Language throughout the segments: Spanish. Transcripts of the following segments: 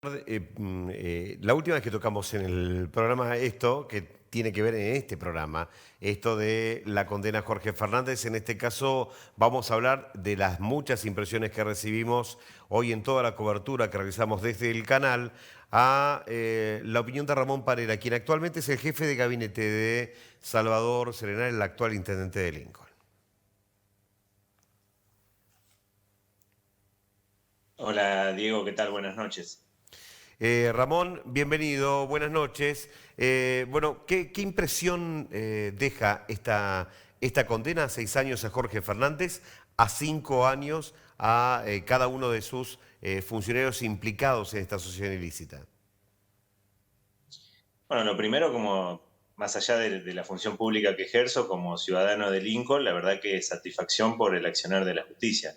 La última vez que tocamos en el programa esto, que tiene que ver en este programa, esto de la condena a Jorge Fernández, en este caso vamos a hablar de las muchas impresiones que recibimos hoy en toda la cobertura que realizamos desde el canal a la opinión de Ramón Parera, quien actualmente es el jefe de gabinete de Salvador Serenal, el actual intendente de Lincoln. Hola Diego, ¿qué tal? Buenas noches. Ramón, bienvenido, buenas noches. Bueno, ¿qué impresión deja esta condena a 6 años a Jorge Fernández, a 5 años a cada uno de sus funcionarios implicados en esta asociación ilícita? Bueno, lo primero, como más allá de la función pública que ejerzo como ciudadano de Lincoln, la verdad que satisfacción por el accionar de la justicia,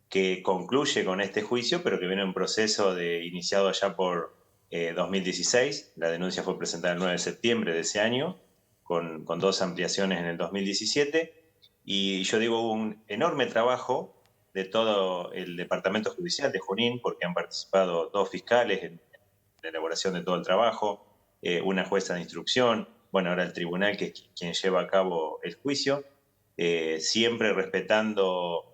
que concluye con este juicio, pero que viene en proceso iniciado allá por 2016. La denuncia fue presentada el 9 de septiembre de ese año, con dos ampliaciones en el 2017. Y yo digo, hubo un enorme trabajo de todo el Departamento Judicial de Junín, porque han participado dos fiscales en la elaboración de todo el trabajo, una jueza de instrucción, bueno, ahora el tribunal que es quien lleva a cabo el juicio, siempre respetando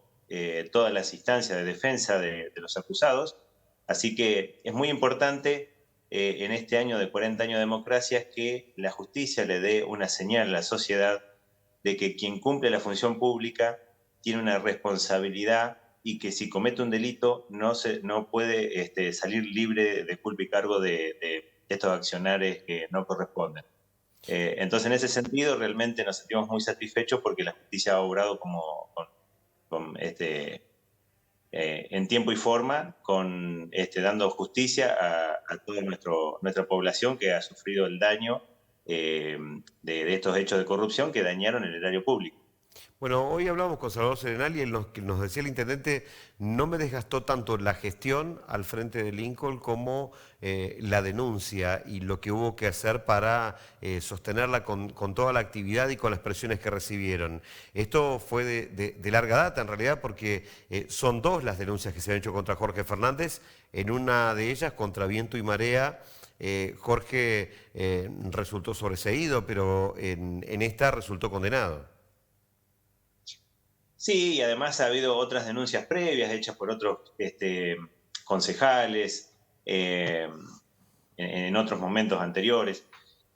todas las instancias de defensa de los acusados. Así que es muy importante en este año de 40 años de democracia que la justicia le dé una señal a la sociedad de que quien cumple la función pública tiene una responsabilidad y que si comete un delito no puede salir libre de culpa y cargo de estos accionares que no corresponden. Entonces, en ese sentido, realmente nos sentimos muy satisfechos porque la justicia ha obrado en tiempo y forma, dando justicia a toda nuestra población que ha sufrido el daño de estos hechos de corrupción que dañaron el erario público. Bueno, hoy hablamos con Salvador Serenal y él nos decía el intendente, no me desgastó tanto la gestión al frente de Lincoln como la denuncia y lo que hubo que hacer para sostenerla con toda la actividad y con las presiones que recibieron. Esto fue de larga data en realidad porque son dos las denuncias que se han hecho contra Jorge Fernández, en una de ellas contra viento y marea. Jorge resultó sobreseído, pero en esta resultó condenado. Sí, y además ha habido otras denuncias previas hechas por otros concejales en otros momentos anteriores.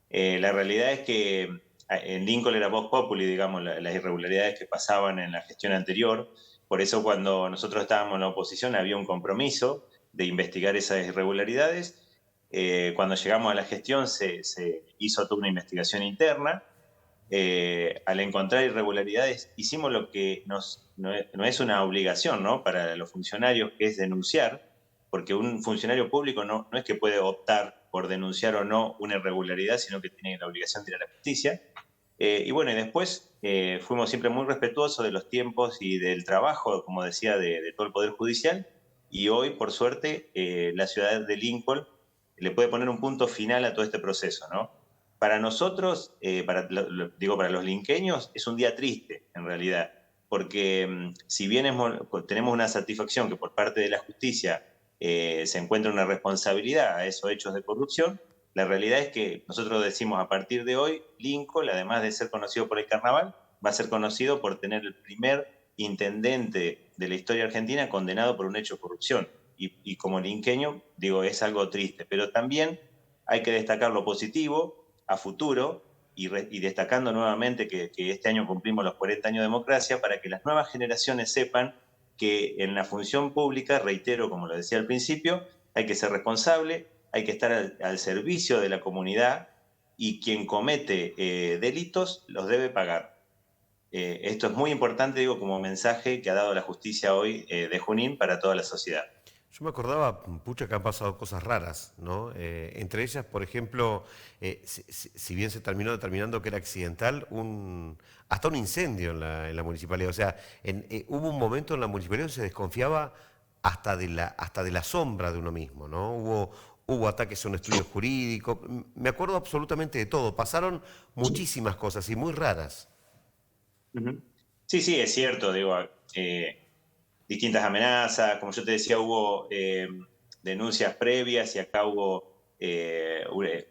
La realidad es que en Lincoln era Vox Populi, digamos, las irregularidades que pasaban en la gestión anterior. Por eso cuando nosotros estábamos en la oposición había un compromiso de investigar esas irregularidades. Cuando llegamos a la gestión se hizo toda una investigación interna. Al encontrar irregularidades, hicimos lo que no es una obligación, ¿no?, para los funcionarios, que es denunciar, porque un funcionario público no es que puede optar por denunciar o no una irregularidad, sino que tiene la obligación de ir a la justicia. Y bueno, y después fuimos siempre muy respetuosos de los tiempos y del trabajo, como decía, de todo el Poder Judicial. Y hoy, por suerte, la ciudad de Lincoln le puede poner un punto final a todo este proceso, ¿no? Para nosotros, digo, para los linqueños, es un día triste, en realidad, porque si bien tenemos una satisfacción que por parte de la justicia se encuentra una responsabilidad a esos hechos de corrupción, la realidad es que nosotros decimos a partir de hoy, Lincoln, además de ser conocido por el carnaval, va a ser conocido por tener el primer intendente de la historia argentina condenado por un hecho de corrupción. Y como linqueño, digo, es algo triste, pero también hay que destacar lo positivo a futuro y destacando nuevamente que este año cumplimos los 40 años de democracia para que las nuevas generaciones sepan que en la función pública, reitero, como lo decía al principio, hay que ser responsable, hay que estar al servicio de la comunidad y quien comete delitos los debe pagar. Esto es muy importante, digo, como mensaje que ha dado la justicia hoy de Junín para toda la sociedad. Yo me acordaba, pucha, que han pasado cosas raras, ¿no? Entre ellas, por ejemplo, si bien se terminó determinando que era accidental, hasta un incendio en la municipalidad. O sea, hubo un momento en la municipalidad donde se desconfiaba hasta de la sombra de uno mismo, ¿no? Hubo ataques a un estudio jurídico. Me acuerdo absolutamente de todo. Pasaron muchísimas cosas y muy raras. Ujú. Sí, sí, es cierto, digo, distintas amenazas, como yo te decía, hubo denuncias previas y acá hubo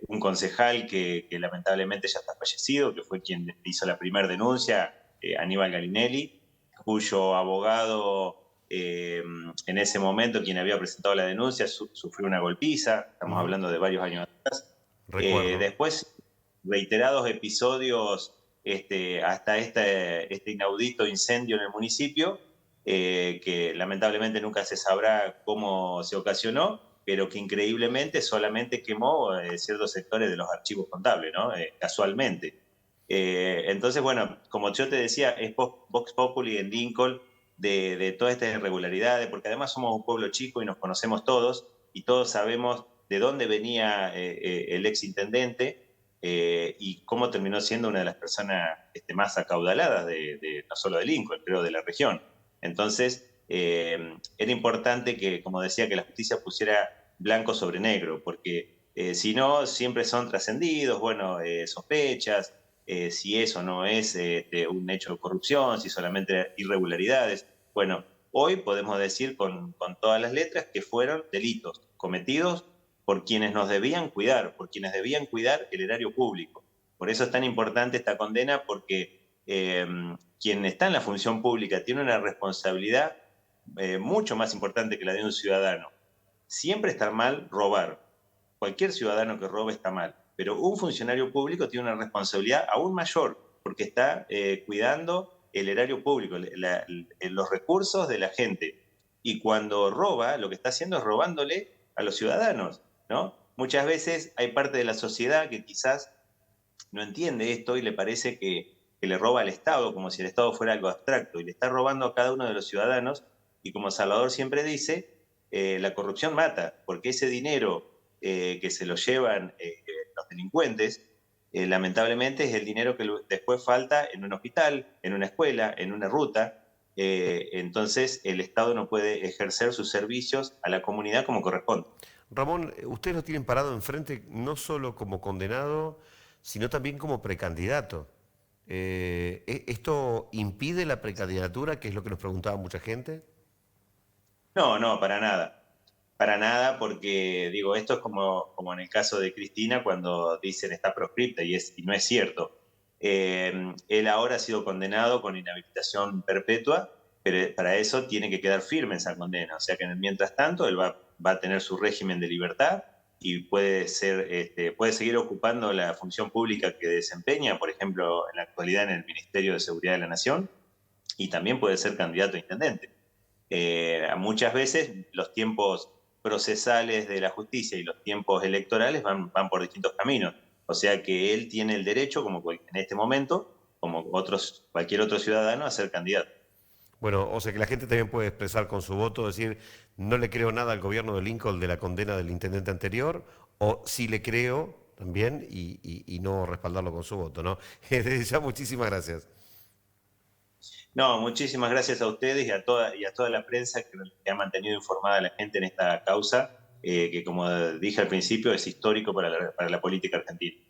un concejal que lamentablemente ya está fallecido, que fue quien hizo la primera denuncia, Aníbal Galinelli, cuyo abogado en ese momento, quien había presentado la denuncia, sufrió una golpiza, estamos Ujú. hablando de varios años atrás. Recuerdo. Después, reiterados episodios hasta este inaudito incendio en el municipio, que lamentablemente nunca se sabrá cómo se ocasionó, pero que increíblemente solamente quemó ciertos sectores de los archivos contables, ¿no? Casualmente. Entonces, bueno, como yo te decía, es Vox Populi en Lincoln de todas estas irregularidades, porque además somos un pueblo chico y nos conocemos todos, y todos sabemos de dónde venía el ex intendente y cómo terminó siendo una de las personas más acaudaladas no solo de Lincoln, creo de la región. Entonces, era importante que, como decía, que la justicia pusiera blanco sobre negro, porque si no, siempre son trascendidos, bueno, sospechas, si eso no es un hecho de corrupción, si solamente irregularidades. Bueno, hoy podemos decir con todas las letras que fueron delitos cometidos por quienes nos debían cuidar, por quienes debían cuidar el erario público. Por eso es tan importante esta condena, porque quien está en la función pública tiene una responsabilidad mucho más importante que la de un ciudadano. Siempre está mal robar. Cualquier ciudadano que robe está mal. Pero un funcionario público tiene una responsabilidad aún mayor, porque está cuidando el erario público, los recursos de la gente. Y cuando roba, lo que está haciendo es robándole a los ciudadanos, ¿no? Muchas veces hay parte de la sociedad que quizás no entiende esto y le parece que le roba al Estado, como si el Estado fuera algo abstracto, y le está robando a cada uno de los ciudadanos, y como Salvador siempre dice, la corrupción mata, porque ese dinero que se lo llevan los delincuentes, lamentablemente es el dinero que después falta en un hospital, en una escuela, en una ruta, entonces el Estado no puede ejercer sus servicios a la comunidad como corresponde. Ramón, ustedes lo tienen parado enfrente no solo como condenado, sino también como precandidato. ¿Esto impide la precandidatura, que es lo que nos preguntaba mucha gente? No, no, para nada. Para nada, porque digo, esto es como en el caso de Cristina cuando dicen está proscripta y no es cierto. Él ahora ha sido condenado con inhabilitación perpetua, pero para eso tiene que quedar firme esa condena. O sea que mientras tanto él va a tener su régimen de libertad y puede seguir ocupando la función pública que desempeña, por ejemplo, en la actualidad en el Ministerio de Seguridad de la Nación, y también puede ser candidato a intendente. Muchas veces los tiempos procesales de la justicia y los tiempos electorales van por distintos caminos. O sea que él tiene el derecho, como en este momento, como cualquier otro ciudadano, a ser candidato. Bueno, o sea que la gente también puede expresar con su voto, decir, no le creo nada al gobierno de Lincoln de la condena del intendente anterior, o sí le creo también y no respaldarlo con su voto, ¿no? Desde ya, muchísimas gracias. No, muchísimas gracias a ustedes y a toda la prensa que ha mantenido informada a la gente en esta causa, que como dije al principio, es histórico para la política argentina.